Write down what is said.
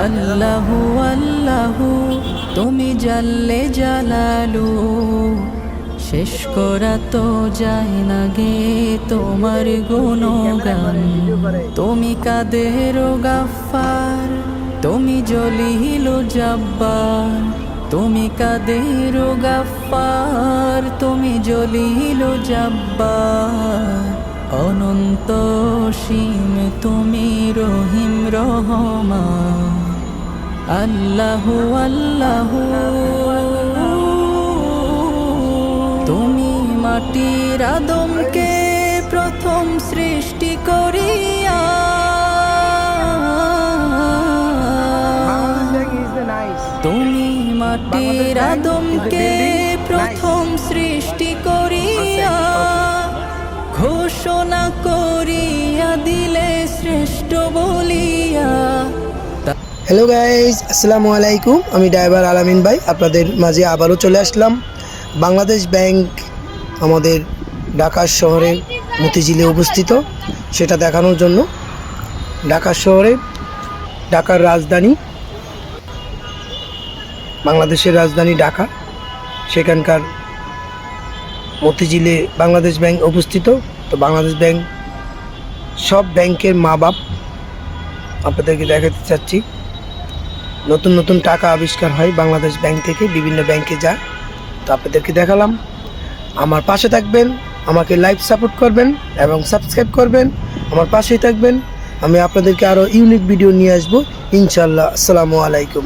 আল্লাহু আল্লাহু তুমি জাল্লে জালালু, শেষ করা তো যায় না গে তোমার গুণগান। তুমি কাদের গাফফার, তুমি জলিল জাব্বার, তুমি কাদের গাফফার, তুমি জলিল জাব্বার। অনন্ত সীম তুমি রহিম রহমান। আল্লাহু আল্লাহু তুমি মাটির আদমকে প্রথম সৃষ্টি করিয়া, তুমি মাটির আদমকে প্রথম সৃষ্টি করিয়া, ঘোষণা করিয়া দিলে শ্রেষ্ঠ বলিয়া। হ্যালো গাইজ, আসসালামু আলাইকুম। আমি ড্রাইভার আলামিন ভাই আপনাদের মাঝে আবারও চলে আসলাম। বাংলাদেশ ব্যাংক আমাদের ঢাকা শহরে মতিঝিলে অবস্থিত, সেটা দেখানোর জন্য। ঢাকা শহরে, ঢাকার রাজধানী, বাংলাদেশের রাজধানী ঢাকা, সেখানকার মতিঝিলে বাংলাদেশ ব্যাংক অবস্থিত। তো বাংলাদেশ ব্যাংক সব ব্যাংকের মা বাপ আপনাদেরকে দেখাতে চাচ্ছি। নতুন নতুন টাকা আবিষ্কার হয় বাংলাদেশ ব্যাংক থেকে, বিভিন্ন ব্যাংকে যায়। তো আপনাদেরকে দেখালাম। আমার পাশে থাকবেন, আমাকে লাইভ সাপোর্ট করবেন এবং সাবস্ক্রাইব করবেন, আমার পাশেই থাকবেন। আমি আপনাদেরকে আরও ইউনিক ভিডিও নিয়ে আসবো ইনশাল্লাহ। আসসালামু আলাইকুম।